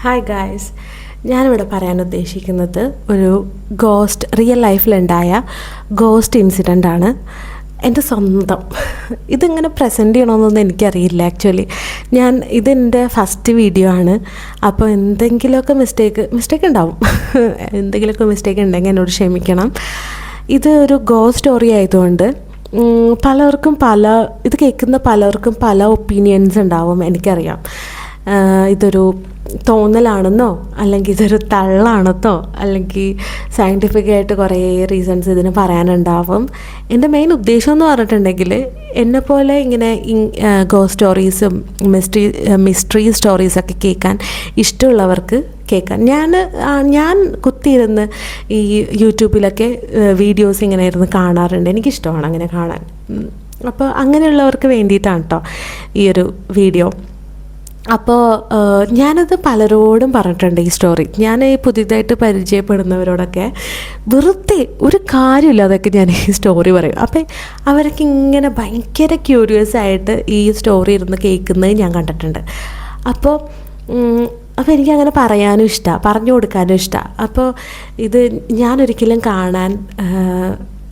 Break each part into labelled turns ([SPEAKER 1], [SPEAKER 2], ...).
[SPEAKER 1] Hi guys, ഞാനിവിടെ പറയാൻ ഉദ്ദേശിക്കുന്നത് ഒരു റിയൽ ലൈഫിലുണ്ടായ ഗോസ്റ്റ് ഇൻസിഡൻ്റ് ആണ്. എൻ്റെ സ്വന്തം ഇതിങ്ങനെ പ്രസൻറ്റ് ചെയ്യണമെന്നൊന്നും എനിക്കറിയില്ല. ആക്ച്വലി ഇതെൻ്റെ ഫസ്റ്റ് വീഡിയോ ആണ്. അപ്പോൾ എന്തെങ്കിലുമൊക്കെ മിസ്റ്റേക്ക് ഉണ്ടാവും. എന്തെങ്കിലുമൊക്കെ മിസ്റ്റേക്ക് ഉണ്ടെങ്കിൽ എന്നോട് ക്ഷമിക്കണം. ഇത് ഒരു ഗോസ്റ്റ് സ്റ്റോറി ആയതുകൊണ്ട് ഇത് കേൾക്കുന്ന പലർക്കും പല ഒപ്പീനിയൻസ് ഉണ്ടാവും. എനിക്കറിയാം ഇതൊരു തോന്നലാണെന്നോ അല്ലെങ്കിൽ ഇതൊരു തള്ളാണെന്നോ അല്ലെങ്കിൽ സയൻറ്റിഫിക്കായിട്ട് കുറേ റീസൺസ് ഇതിന് പറയാനുണ്ടാവും. എൻ്റെ മെയിൻ ഉദ്ദേശം എന്ന് പറഞ്ഞിട്ടുണ്ടെങ്കിൽ എന്നെപ്പോലെ ഇങ്ങനെ ഗോസ്റ്റ് സ്റ്റോറീസും മിസ്റ്ററി സ്റ്റോറീസൊക്കെ കേൾക്കാൻ ഇഷ്ടമുള്ളവർക്ക് കേൾക്കാൻ. ഞാൻ കുത്തിയിരുന്ന് ഈ യൂട്യൂബിലൊക്കെ വീഡിയോസ് ഇങ്ങനെ ഇരുന്ന് കാണാറുണ്ട്. എനിക്കിഷ്ടമാണ് അങ്ങനെ കാണാൻ. അപ്പോൾ അങ്ങനെയുള്ളവർക്ക് വേണ്ടിയിട്ടാണ് കേട്ടോ ഈ ഒരു വീഡിയോ. അപ്പോൾ ഞാനത് പലരോടും പറഞ്ഞിട്ടുണ്ട് ഈ സ്റ്റോറി. ഞാൻ ഈ പുതിയതായിട്ട് പരിചയപ്പെടുന്നവരോടൊക്കെ വെറുതെ ഒരു കാര്യമില്ലാതൊക്കെ ഞാൻ ഈ സ്റ്റോറി പറയും. അപ്പം അവരൊക്കെ ഇങ്ങനെ ഭയങ്കര ക്യൂരിയസ് ആയിട്ട് ഈ സ്റ്റോറി ഇരുന്ന് കേൾക്കുന്നത് ഞാൻ കണ്ടിട്ടുണ്ട്. അപ്പോൾ എനിക്കങ്ങനെ പറയാനും ഇഷ്ടമാണ്, പറഞ്ഞു കൊടുക്കാനും ഇഷ്ടമാണ്. അപ്പോൾ ഇത് ഞാനൊരിക്കലും കാണാൻ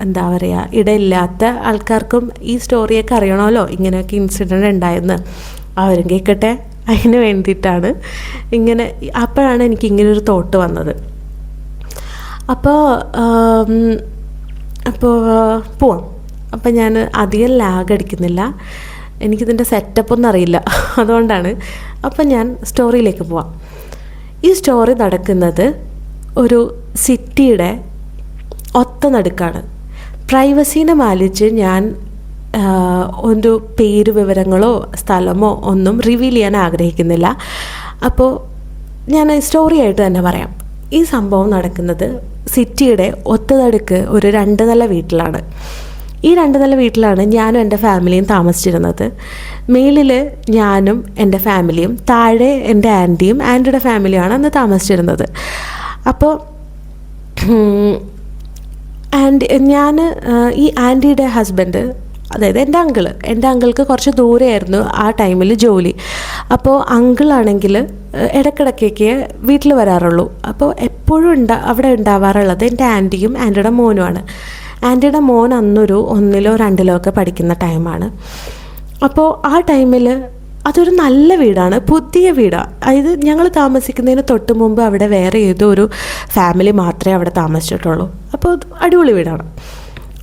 [SPEAKER 1] എന്താ പറയുക ഇടയില്ലാത്ത ആൾക്കാർക്കും ഈ സ്റ്റോറിയൊക്കെ അറിയണമല്ലോ, ഇങ്ങനെയൊക്കെ ഇൻസിഡൻറ്റ് ഉണ്ടായെന്ന്. അവരും കേൾക്കട്ടെ. അതിന് വേണ്ടിയിട്ടാണ് അപ്പോഴാണ് എനിക്ക് ഇങ്ങനൊരു തോട്ട് വന്നത്. അപ്പോൾ പോവാം. അപ്പം ഞാൻ അധികം ലാഗ് അടിക്കുന്നില്ല, എനിക്കിതിൻ്റെ സെറ്റപ്പൊന്നും അറിയില്ല, അതുകൊണ്ടാണ്. അപ്പം ഞാൻ സ്റ്റോറിയിലേക്ക് പോവാം. ഈ സ്റ്റോറി നടക്കുന്നത് ഒരു സിറ്റിയുടെ ഒത്ത നടുക്കാണ്. പ്രൈവസീനെ മാനിച്ച് ഞാൻ ഒരു പേര് വിവരങ്ങളോ സ്ഥലമോ ഒന്നും റിവീൽ ചെയ്യാൻ ആഗ്രഹിക്കുന്നില്ല. അപ്പോൾ ഞാൻ സ്റ്റോറി ആയിട്ട് തന്നെ പറയാം. ഈ സംഭവം നടക്കുന്നത് സിറ്റിയുടെ ഒത്തനടുക്ക് ഒരു 2 നില വീട്ടിലാണ്. ഈ 2 നില വീട്ടിലാണ് ഞാനും എൻ്റെ ഫാമിലിയും താമസിച്ചിരുന്നത്. മേളിൽ ഞാനും എൻ്റെ ഫാമിലിയും, താഴെ എൻ്റെ ആൻറ്റിയുടെ ഫാമിലിയാണ് അന്ന് താമസിച്ചിരുന്നത്. അപ്പോൾ ഈ ആൻറ്റിയുടെ ഹസ്ബൻഡ്, അതായത് എൻ്റെ അങ്കിൾക്ക് കുറച്ച് ദൂരെയായിരുന്നു ആ ടൈമിൽ ജോലി. അപ്പോൾ അങ്കിളാണെങ്കിൽ ഇടയ്ക്കിടയ്ക്കൊക്കെ വീട്ടിൽ വരാറുള്ളൂ. അപ്പോൾ എപ്പോഴും അവിടെ ഉണ്ടാവാറുള്ളത് എൻ്റെ ആൻറ്റിയുടെ മോനുമാണ്. ആൻറ്റിയുടെ മോൻ അന്നൊരു 1-ലോ 2-ലോ ഒക്കെ പഠിക്കുന്ന ടൈമാണ്. അപ്പോൾ ആ ടൈമിൽ അതൊരു നല്ല വീടാണ്, പുതിയ വീടാണ്. അതായത് ഞങ്ങൾ താമസിക്കുന്നതിന് തൊട്ട് മുമ്പ് അവിടെ വേറെ ഏതോ ഒരു ഫാമിലി മാത്രമേ അവിടെ താമസിച്ചിട്ടുള്ളൂ. അപ്പോൾ അടിപൊളി വീടാണ്.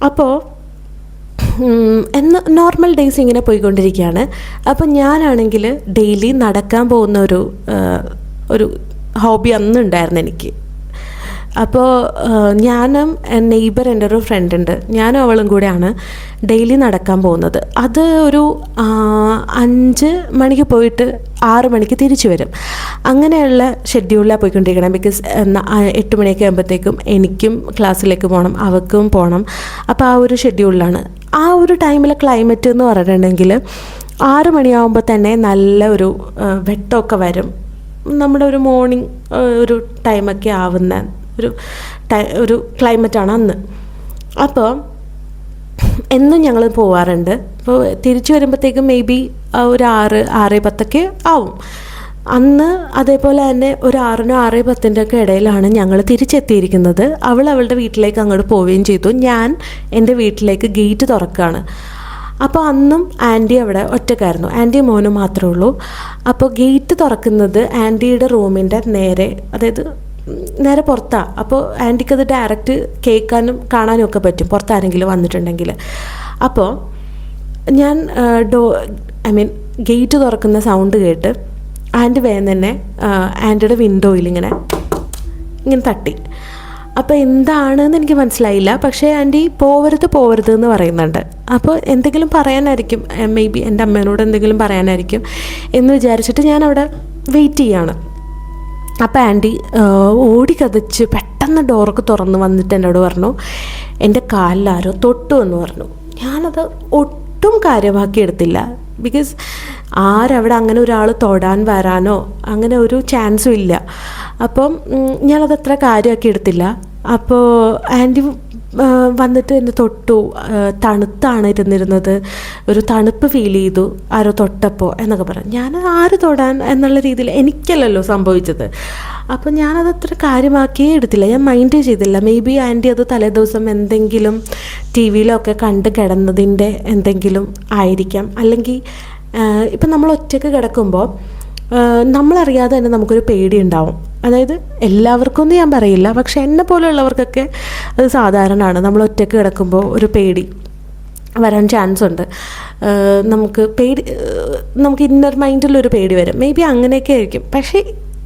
[SPEAKER 1] അപ്പോൾ നോർമൽ ഡേയ്സ് ഇങ്ങനെ പോയിക്കൊണ്ടിരിക്കുകയാണ്. അപ്പം ഞാനാണെങ്കിൽ ഡെയിലി നടക്കാൻ പോകുന്ന ഒരു ഹോബി അന്നുണ്ടായിരുന്നു എനിക്ക്. അപ്പോൾ ഞാനും നെയ്ബർ, എൻ്റെ ഒരു ഫ്രണ്ട് ഉണ്ട്, ഞാനും അവളും കൂടെയാണ് ഡെയിലി നടക്കാൻ പോകുന്നത്. അത് ഒരു 5 മണിക്ക് പോയിട്ട് 6 മണിക്ക് തിരിച്ചു വരും. അങ്ങനെയുള്ള ഷെഡ്യൂളിലാണ് പോയിക്കൊണ്ടിരിക്കണം. ബിക്കോസ് 8 മണിയൊക്കെ ആകുമ്പോഴത്തേക്കും എനിക്കും ക്ലാസ്സിലേക്ക് പോകണം, അവൾക്കും പോകണം. അപ്പോൾ ആ ഒരു ഷെഡ്യൂളിലാണ്. ആ ഒരു ടൈമിലെ ക്ലൈമറ്റ് എന്ന് പറഞ്ഞിട്ടുണ്ടെങ്കിൽ 6 മണിയാകുമ്പോൾ തന്നെ നല്ല ഒരു വെട്ടമൊക്കെ വരും. നമ്മുടെ ഒരു മോർണിംഗ് ഒരു ടൈമൊക്കെ ആവുന്ന ഒരു ക്ലൈമറ്റാണ് അന്ന്. അപ്പോൾ എന്നും ഞങ്ങൾ പോവാറുണ്ട്. അപ്പോൾ തിരിച്ചു വരുമ്പോഴത്തേക്കും മേ ബി ഒരു 6-6:10 ആവും. അന്ന് അതേപോലെ തന്നെ ഒരു 6-നും 6:10 ഒക്കെ ഇടയിലാണ് ഞങ്ങൾ തിരിച്ചെത്തിയിരിക്കുന്നത്. അവളുടെ വീട്ടിലേക്ക് അങ്ങോട്ട് പോവുകയും ചെയ്തു. ഞാൻ എൻ്റെ വീട്ടിലേക്ക് ഗേറ്റ് തുറക്കുകയാണ്. അപ്പോൾ അന്നും ആൻറ്റി അവിടെ ഒറ്റക്കായിരുന്നു, ആൻറ്റിയും മോനും മാത്രമേ ഉള്ളൂ. അപ്പോൾ ഗേറ്റ് തുറക്കുന്നത് ആൻറ്റിയുടെ റൂമിൻ്റെ നേരെ പുറത്താണ്. അപ്പോൾ ആൻറ്റിക്കത് ഡയറക്റ്റ് കേൾക്കാനും കാണാനും ഒക്കെ പറ്റും, പുറത്താരെങ്കിലും വന്നിട്ടുണ്ടെങ്കിൽ. അപ്പോൾ ഞാൻ ഗേറ്റ് തുറക്കുന്ന സൗണ്ട് കേട്ട് ആൻറ്റി വേഗം തന്നെ ആൻറ്റിയുടെ വിൻഡോയിൽ ഇങ്ങനെ തട്ടി. അപ്പോൾ എന്താണെന്ന് എനിക്ക് മനസ്സിലായില്ല. പക്ഷേ ആൻറ്റി പോവരുത് എന്ന് പറയുന്നുണ്ട്. അപ്പോൾ എന്തെങ്കിലും പറയാനായിരിക്കും, മേ ബി എൻ്റെ അമ്മേനോട് എന്തെങ്കിലും പറയാനായിരിക്കും എന്ന് വിചാരിച്ചിട്ട് ഞാൻ അവിടെ വെയിറ്റ് ചെയ്യാണ്. അപ്പോൾ ആൻറ്റി ഓടിക്കതച്ച് പെട്ടെന്ന് ഡോറൊക്കെ തുറന്ന് വന്നിട്ട് എന്നോട് പറഞ്ഞു, എൻ്റെ കാലിലാരോ തൊട്ടു എന്ന് പറഞ്ഞു. ഞാനത് ഒട്ടും കാര്യമാക്കി എടുത്തില്ല. ബിക്കോസ് ആരവിടെ അങ്ങനെ ഒരാൾ തൊടാൻ വരാനോ അങ്ങനെ ഒരു ചാൻസും ഇല്ല. അപ്പം ഞാനത് അത്ര കാര്യമാക്കി എടുത്തില്ല. അപ്പോൾ ആൻറ്റി വന്നിട്ട് എന്നെ തൊട്ടു. തണുത്താണ് ഇരുന്നിരുന്നത്, ഒരു തണുപ്പ് ഫീൽ ചെയ്തു ആരോ തൊട്ടപ്പോൾ എന്നൊക്കെ പറഞ്ഞു. ഞാൻ ആര് തൊടാൻ എന്നുള്ള രീതിയിൽ, എനിക്കല്ലല്ലോ സംഭവിച്ചത്. അപ്പോൾ ഞാനത് അത്ര കാര്യമാക്കിയേ എടുത്തില്ല, ഞാൻ മൈൻഡ് ചെയ്തില്ല. മേ ബി ആൻറ്റി അത് തലേദിവസം എന്തെങ്കിലും ടി വിയിലൊക്കെ കണ്ട് കിടന്നതിൻ്റെ എന്തെങ്കിലും ആയിരിക്കാം. അല്ലെങ്കിൽ ഇപ്പം നമ്മൾ ഒറ്റയ്ക്ക് കിടക്കുമ്പോൾ നമ്മളറിയാതെ തന്നെ നമുക്കൊരു പേടി ഉണ്ടാവും. അതായത് എല്ലാവർക്കൊന്നും ഞാൻ പറയില്ല, പക്ഷെ എന്നെ പോലെയുള്ളവർക്കൊക്കെ അത് സാധാരണമാണ്. നമ്മൾ ഒറ്റയ്ക്ക് കിടക്കുമ്പോൾ ഒരു പേടി വരാൻ ചാൻസ് ഉണ്ട്. നമുക്ക് ഇന്നർ മൈൻഡിലൊരു പേടി വരും. മേ ബി അങ്ങനെയൊക്കെ ആയിരിക്കും. പക്ഷേ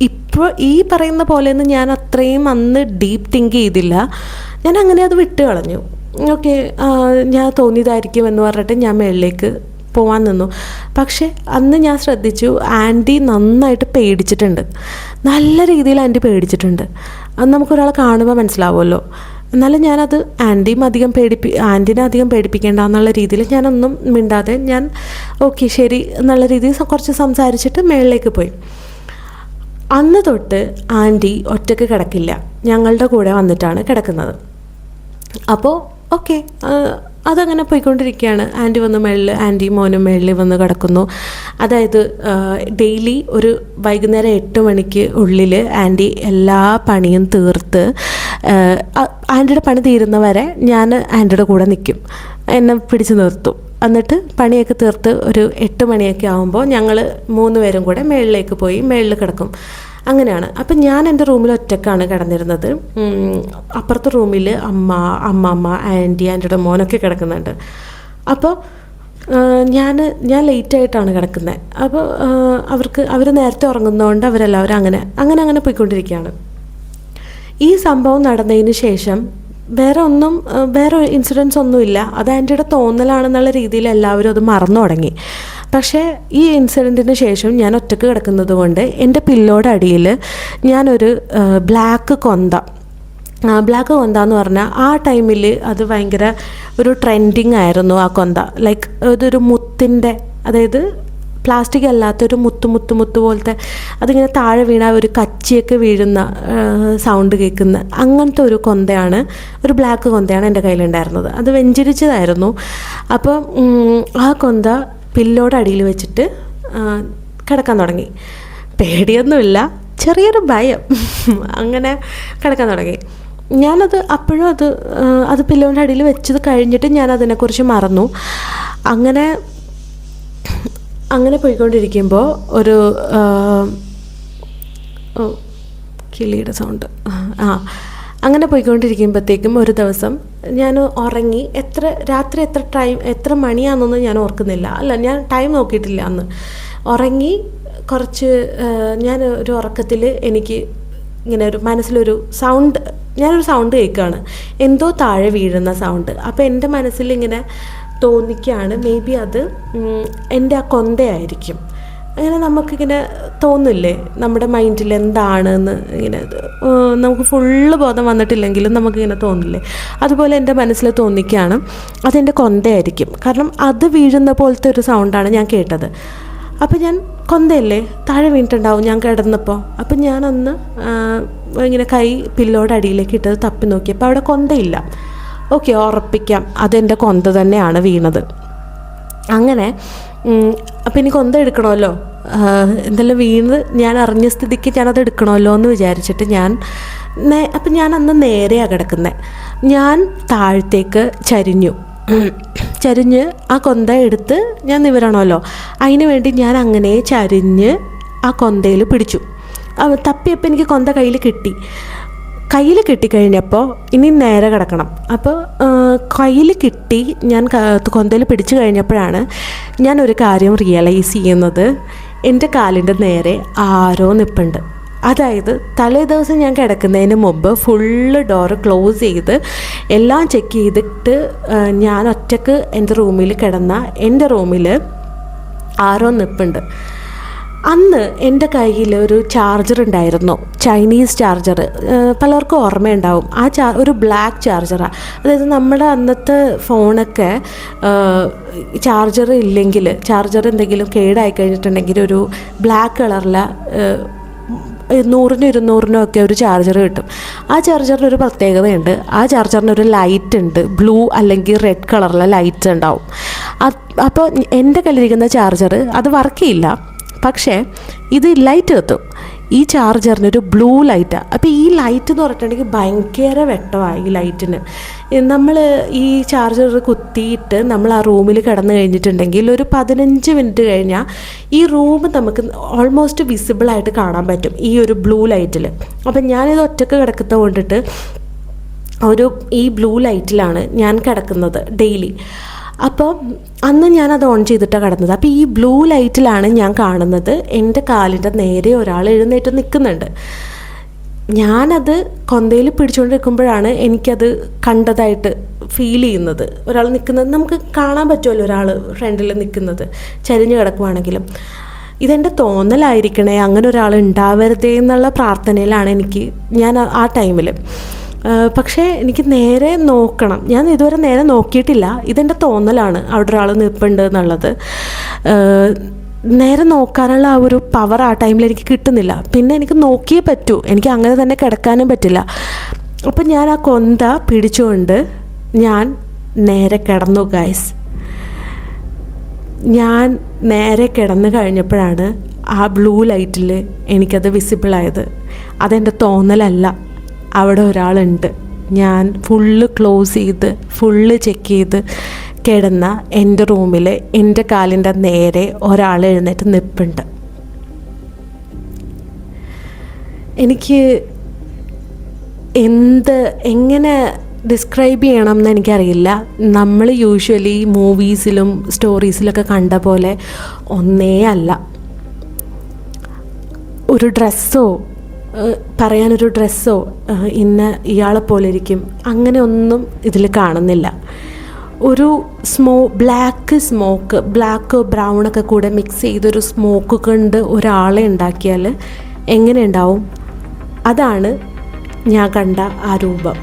[SPEAKER 1] ഇപ്പോൾ ഈ പറയുന്ന പോലെയൊന്നും ഞാൻ അത്രയും അന്ന് ഡീപ്പ് തിങ്ക് ചെയ്തില്ല. ഞാൻ അങ്ങനെ അത് വിട്ട് കളഞ്ഞു. ഓക്കെ, ഞാൻ തോന്നിയതായിരിക്കും എന്ന് പറഞ്ഞിട്ട് ഞാൻ മുകളിലേക്ക് പോകാൻ നിന്നു. പക്ഷേ അന്ന് ഞാൻ ശ്രദ്ധിച്ചു, ആൻറ്റി നന്നായിട്ട് പേടിച്ചിട്ടുണ്ട്, നല്ല രീതിയിൽ ആൻറ്റി പേടിച്ചിട്ടുണ്ട്. അത് നമുക്കൊരാളെ കാണുമ്പോൾ മനസ്സിലാവുമല്ലോ. എന്നാലും ഞാനത് ആൻറ്റീനെ അധികം പേടിപ്പിക്കേണ്ട എന്നുള്ള രീതിയിൽ ഞാനൊന്നും മിണ്ടാതെ ഞാൻ ഓക്കെ ശരി എന്നുള്ള രീതിയിൽ കുറച്ച് സംസാരിച്ചിട്ട് മുകളിലേക്ക് പോയി. അന്ന് തൊട്ട് ആൻറ്റി ഒറ്റയ്ക്ക് കിടക്കില്ല, ഞങ്ങളുടെ കൂടെ വന്നിട്ടാണ് കിടക്കുന്നത്. അപ്പോൾ ഓക്കെ, അതങ്ങനെ പോയിക്കൊണ്ടിരിക്കുകയാണ്. ആൻറ്റി വന്ന് ആൻറ്റി മോനും മേളിൽ വന്ന് കിടക്കുന്നു. അതായത് ഡെയിലി ഒരു വൈകുന്നേരം 8 മണിക്ക് ഉള്ളിൽ ആൻറ്റി എല്ലാ പണിയും തീർത്ത്, ആൻറ്റിയുടെ പണി തീരുന്നവരെ ഞാൻ ആൻറ്റിയുടെ കൂടെ നിൽക്കും, എന്നെ പിടിച്ച് നിർത്തും. എന്നിട്ട് പണിയൊക്കെ തീർത്ത് ഒരു 8 മണിയൊക്കെ ആകുമ്പോൾ ഞങ്ങൾ 3 പേരും കൂടെ മേളിലേക്ക് പോയി മേളിൽ കിടക്കും. അങ്ങനെയാണ്. അപ്പം ഞാൻ എൻ്റെ റൂമിൽ ഒറ്റക്കാണ് കിടന്നിരുന്നത്. അപ്പുറത്തെ റൂമിൽ അമ്മ ആൻറ്റിയുടെ മോനൊക്കെ കിടക്കുന്നുണ്ട്. അപ്പോൾ ഞാൻ ലേറ്റായിട്ടാണ് കിടക്കുന്നത്. അപ്പോൾ അവർ നേരത്തെ ഉറങ്ങുന്നതുകൊണ്ട് അവരെല്ലാവരും അങ്ങനെ പോയിക്കൊണ്ടിരിക്കുകയാണ്. ഈ സംഭവം നടന്നതിന് ശേഷം വേറെ ഇൻസിഡൻസ് ഒന്നുമില്ല. അത് ആൻറ്റിയുടെ തോന്നലാണെന്നുള്ള രീതിയിൽ എല്ലാവരും അത് മറന്നു തുടങ്ങി. പക്ഷേ ഈ ഇൻസിഡൻറ്റിന് ശേഷം ഞാൻ ഒറ്റയ്ക്ക് കിടക്കുന്നത് കൊണ്ട് എൻ്റെ പില്ലോയുടെ അടിയിൽ ഞാനൊരു ബ്ലാക്ക് കൊന്ത എന്ന് പറഞ്ഞാൽ ആ ടൈമിൽ അത് ഭയങ്കര ഒരു ട്രെൻഡിങ് ആയിരുന്നു. ആ കൊന്ത ലൈക്ക് അതൊരു മുത്തിൻ്റെ, അതായത് പ്ലാസ്റ്റിക് അല്ലാത്തൊരു മുത്ത് പോലത്തെ, അതിങ്ങനെ താഴെ വീണ ഒരു കച്ചിയൊക്കെ വീഴുന്ന സൗണ്ട് കേൾക്കുന്ന അങ്ങനത്തെ ഒരു കൊന്തയാണ്, ഒരു ബ്ലാക്ക് കൊന്തയാണ് എൻ്റെ കയ്യിലുണ്ടായിരുന്നത്. അത് വെഞ്ചരിച്ചതായിരുന്നു. അപ്പം ആ കൊന്ത പില്ലോടെ അടിയിൽ വെച്ചിട്ട് കിടക്കാൻ തുടങ്ങി. പേടിയൊന്നുമില്ല, ചെറിയൊരു ഭയം, അങ്ങനെ കിടക്കാൻ തുടങ്ങി. ഞാനത് അപ്പോഴും അത് പില്ലോൻ്റെ അടിയിൽ വെച്ചത് കഴിഞ്ഞിട്ട് ഞാൻ അതിനെക്കുറിച്ച് മറന്നു. അങ്ങനെ പോയിക്കൊണ്ടിരിക്കുമ്പോൾ ഒരു കിളിയുടെ സൗണ്ട് അങ്ങനെ പോയിക്കൊണ്ടിരിക്കുമ്പോഴത്തേക്കും ഒരു ദിവസം ഞാൻ ഉറങ്ങി. രാത്രി എത്ര മണിയാണെന്നൊന്നും ഞാൻ ഓർക്കുന്നില്ല. ഞാൻ ടൈം നോക്കിയിട്ടില്ല അന്ന്. ഉറങ്ങി കുറച്ച് ഞാൻ ഒരു ഉറക്കത്തിൽ എനിക്ക് ഇങ്ങനെ ഒരു മനസ്സിലൊരു ഞാനൊരു സൗണ്ട് കേൾക്കുകയാണ്, എന്തോ താഴെ വീഴുന്ന സൗണ്ട്. അപ്പോൾ എൻ്റെ മനസ്സിൽ ഇങ്ങനെ തോന്നിക്കുകയാണ്, മേ ബി അത് എൻ്റെ ആ കൊന്തയായിരിക്കും. അങ്ങനെ നമുക്കിങ്ങനെ തോന്നില്ലേ നമ്മുടെ മൈൻഡിൽ എന്താണെന്ന്, ഇങ്ങനെ നമുക്ക് ഫുള്ള് ബോധം വന്നിട്ടില്ലെങ്കിലും നമുക്കിങ്ങനെ തോന്നില്ലേ, അതുപോലെ എൻ്റെ മനസ്സിൽ തോന്നിക്കുകയാണ് അതെൻ്റെ കൊന്തയായിരിക്കും. കാരണം അത് വീഴുന്ന പോലത്തെ ഒരു സൗണ്ടാണ് ഞാൻ കേട്ടത്. അപ്പോൾ ഞാൻ കൊന്തയല്ലേ താഴെ വീണിട്ടുണ്ടാവും ഞാൻ കിടന്നപ്പോൾ. അപ്പം ഞാനൊന്ന് ഇങ്ങനെ കൈ പില്ലോടെ അടിയിലേക്ക് ഇട്ടത് തപ്പി നോക്കിയപ്പോൾ അവിടെ കൊന്തയില്ല. ഓക്കെ, ഉറപ്പിക്കാം അതെൻ്റെ കൊന്ത തന്നെയാണ് വീണത്. അങ്ങനെ അപ്പം ഇനി കൊന്ത എടുക്കണമല്ലോ, എന്തെല്ലാം വീണ് ഞാൻ അറിഞ്ഞ സ്ഥിതിക്ക് ഞാനത് എടുക്കണമല്ലോ എന്ന് വിചാരിച്ചിട്ട് അപ്പം ഞാൻ അന്ന് നേരെയാണ് കിടക്കുന്നത്. ഞാൻ താഴത്തേക്ക് ചരിഞ്ഞ് ആ കൊന്ത എടുത്ത് ഞാൻ നിവരണമല്ലോ. അതിന് വേണ്ടി ഞാൻ അങ്ങനെ ചരിഞ്ഞ് ആ കൊന്തയിൽ പിടിച്ചു. തപ്പിയപ്പോൾ എനിക്ക് കൊന്ത കയ്യിൽ കിട്ടിക്കഴിഞ്ഞപ്പോൾ ഇനി നേരെ കിടക്കണം. അപ്പോൾ കയ്യിൽ കിട്ടി, ഞാൻ കൊന്തയിൽ പിടിച്ചു കഴിഞ്ഞപ്പോഴാണ് ഞാനൊരു കാര്യം റിയലൈസ് ചെയ്യുന്നത്, എൻ്റെ കാലിൻ്റെ നേരെ ആരോ നിൽപ്പുണ്ട്. അതായത് തലേ ദിവസം ഞാൻ കിടക്കുന്നതിന് മുമ്പ് ഫുള്ള് ഡോറ് ക്ലോസ് ചെയ്ത് എല്ലാം ചെക്ക് ചെയ്തിട്ട് ഞാൻ ഒറ്റക്ക് എൻ്റെ റൂമിൽ കിടന്ന എൻ്റെ റൂമിൽ ആരോ നിൽപ്പുണ്ട്. അന്ന് എൻ്റെ കയ്യിൽ ഒരു ചാർജർ ഉണ്ടായിരുന്നു, ചൈനീസ് ചാർജർ. പലർക്കും ഓർമ്മയുണ്ടാവും. ഒരു ബ്ലാക്ക് ചാർജറാണ്. അതായത് നമ്മുടെ അന്നത്തെ ഫോണൊക്കെ ചാർജർ എന്തെങ്കിലും കേടായി കഴിഞ്ഞിട്ടുണ്ടെങ്കിൽ ഒരു ബ്ലാക്ക് കളറിലെ 100-നും 200-നും ഒക്കെ ഒരു ചാർജർ കിട്ടും. ആ ചാർജറിന് ഒരു പ്രത്യേകതയുണ്ട്. ആ ചാർജറിന് ഒരു ലൈറ്റ് ഉണ്ട്, ബ്ലൂ അല്ലെങ്കിൽ റെഡ് കളറിലെ ലൈറ്റ് ഉണ്ടാവും. അപ്പോൾ എൻ്റെ കയ്യിലിരിക്കുന്ന ചാർജർ അത് വർക്ക് ചെയ്യില്ല, പക്ഷേ ഇത് ലൈറ്റ് കത്തും. ഈ ചാർജറിനൊരു ബ്ലൂ ലൈറ്റാണ്. അപ്പോൾ ഈ ലൈറ്റ് എന്ന് പറഞ്ഞിട്ടുണ്ടെങ്കിൽ ഭയങ്കര വെട്ടമാണ് ഈ ലൈറ്റിന്. നമ്മൾ ഈ ചാർജർ കുത്തിയിട്ട് നമ്മൾ ആ റൂമിൽ കിടന്നു കഴിഞ്ഞിട്ടുണ്ടെങ്കിൽ ഒരു 15 മിനിറ്റ് കഴിഞ്ഞാൽ ഈ റൂം നമുക്ക് ഓൾമോസ്റ്റ് വിസിബിളായിട്ട് കാണാൻ പറ്റും ഈ ഒരു ബ്ലൂ ലൈറ്റിൽ. അപ്പം ഞാനിത് ഒറ്റക്ക് കിടക്കുന്നത് കൊണ്ടിട്ട് ഈ ബ്ലൂ ലൈറ്റിലാണ് ഞാൻ കിടക്കുന്നത് ഡെയിലി. അപ്പോൾ അന്ന് ഞാനത് ഓൺ ചെയ്തിട്ടാണ് കിടന്നത്. അപ്പോൾ ഈ ബ്ലൂ ലൈറ്റിലാണ് ഞാൻ കാണുന്നത് എൻ്റെ കാലിൻ്റെ നേരെ ഒരാൾ എഴുന്നേറ്റ് നിൽക്കുന്നുണ്ട്. ഞാനത് കൊന്തയിൽ പിടിച്ചുകൊണ്ടിരിക്കുമ്പോഴാണ് എനിക്കത് കണ്ടതായിട്ട് ഫീൽ ചെയ്യുന്നത്. ഒരാൾ നിൽക്കുന്നത് നമുക്ക് കാണാൻ പറ്റുമല്ലോ, ഒരാൾ ഫ്രണ്ടിൽ നിൽക്കുന്നത് ചരിഞ്ഞ് കിടക്കുവാണെങ്കിലും. ഇതെൻ്റെ തോന്നലായിരിക്കണേ, അങ്ങനെ ഒരാൾ ഉണ്ടാവരുതേ എന്നുള്ള പ്രാർത്ഥനയിലാണ് ഞാൻ ആ ടൈമിൽ. പക്ഷേ എനിക്ക് നേരെ നോക്കണം, ഞാൻ ഇതുവരെ നേരെ നോക്കിയിട്ടില്ല. ഇതെൻ്റെ തോന്നലാണ് അവിടെ ഒരാൾ നിൽപ്പുണ്ട് എന്നുള്ളത്. നേരെ നോക്കാനുള്ള ആ ഒരു പവർ ആ ടൈമിൽ എനിക്ക് കിട്ടുന്നില്ല. പിന്നെ എനിക്ക് നോക്കിയേ പറ്റൂ, എനിക്ക് അങ്ങനെ തന്നെ കിടക്കാനും പറ്റില്ല. അപ്പം ഞാൻ ആ കൊന്ത പിടിച്ചുകൊണ്ട് ഞാൻ നേരെ കിടന്നു ഗൈസ്. ഞാൻ നേരെ കിടന്നു കഴിഞ്ഞപ്പോഴാണ് ആ ബ്ലൂ ലൈറ്റിൽ എനിക്കത് വിസിബിളായത്. അതെൻ്റെ തോന്നലല്ല, അവിടെ ഒരാളുണ്ട്. ഞാൻ ഫുള്ള് ക്ലോസ് ചെയ്ത് ഫുള്ള് ചെക്ക് ചെയ്ത് കിടന്ന എൻ്റെ റൂമിൽ എൻ്റെ കാലിൻ്റെ നേരെ ഒരാൾ എഴുന്നേറ്റ് നിൽപ്പുണ്ട്. എനിക്ക് എങ്ങനെ ഡിസ്ക്രൈബ് ചെയ്യണം എന്ന് എനിക്കറിയില്ല. നമ്മൾ യൂഷ്വലി മൂവീസിലും സ്റ്റോറീസിലൊക്കെ കണ്ട പോലെ ഒന്നേ അല്ല. ഒരു ഡ്രസ്സോ പറയാനൊരു ഡ്രസ്സോ ഇയാളെപ്പോലെ ഇരിക്കും അങ്ങനെ ഒന്നും ഇതിൽ കാണുന്നില്ല. ഒരു ബ്ലാക്ക് ബ്രൗണൊക്കെ കൂടെ മിക്സ് ചെയ്തൊരു സ്മോക്ക് കൊണ്ട് ഒരാളെ ഉണ്ടാക്കിയാൽ എങ്ങനെ ഉണ്ടാവും, അതാണ് ഞാൻ കണ്ട ആ രൂപം.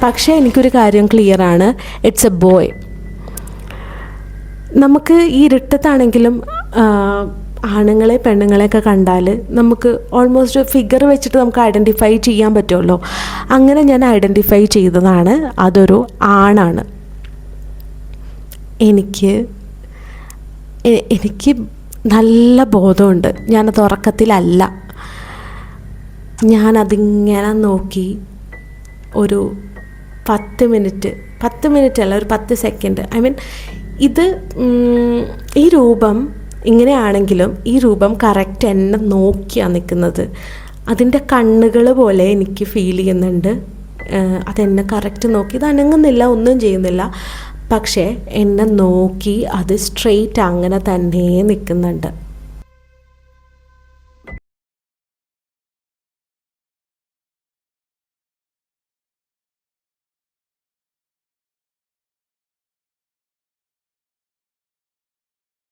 [SPEAKER 1] പക്ഷേ എനിക്കൊരു കാര്യം ക്ലിയറാണ്, ഇറ്റ്സ് എ ബോയ്. നമുക്ക് ഈ ഇരുട്ടത്താണെങ്കിലും ആണുങ്ങളെ പെണ്ണുങ്ങളെയൊക്കെ കണ്ടാൽ നമുക്ക് ഓൾമോസ്റ്റ് ഫിഗർ വെച്ചിട്ട് നമുക്ക് ഐഡൻറ്റിഫൈ ചെയ്യാൻ പറ്റുമല്ലോ. അങ്ങനെ ഞാൻ ഐഡൻറ്റിഫൈ ചെയ്തതാണ് അതൊരു ആണാണ്. എനിക്ക് നല്ല ബോധമുണ്ട്, ഞാനത് ഉറക്കത്തിലല്ല. ഞാനതിങ്ങനെ നോക്കി ഒരു 10 മിനിറ്റ് അല്ല, ഒരു 10 സെക്കൻഡ്. ഈ രൂപം ഇങ്ങനെയാണെങ്കിലും ഈ രൂപം കറക്റ്റ് എന്നെ നോക്കിയാണ് നിൽക്കുന്നത്. അതിൻ്റെ കണ്ണുകൾ പോലെ എനിക്ക് ഫീൽ ചെയ്യുന്നുണ്ട്. അതെന്നെ കറക്റ്റ് നോക്കി, ഇത് അനങ്ങുന്നില്ല, ഒന്നും ചെയ്യുന്നില്ല, പക്ഷേ എന്നെ നോക്കി അത് സ്ട്രെയിറ്റ് അങ്ങനെ തന്നെ നിൽക്കുന്നുണ്ട്.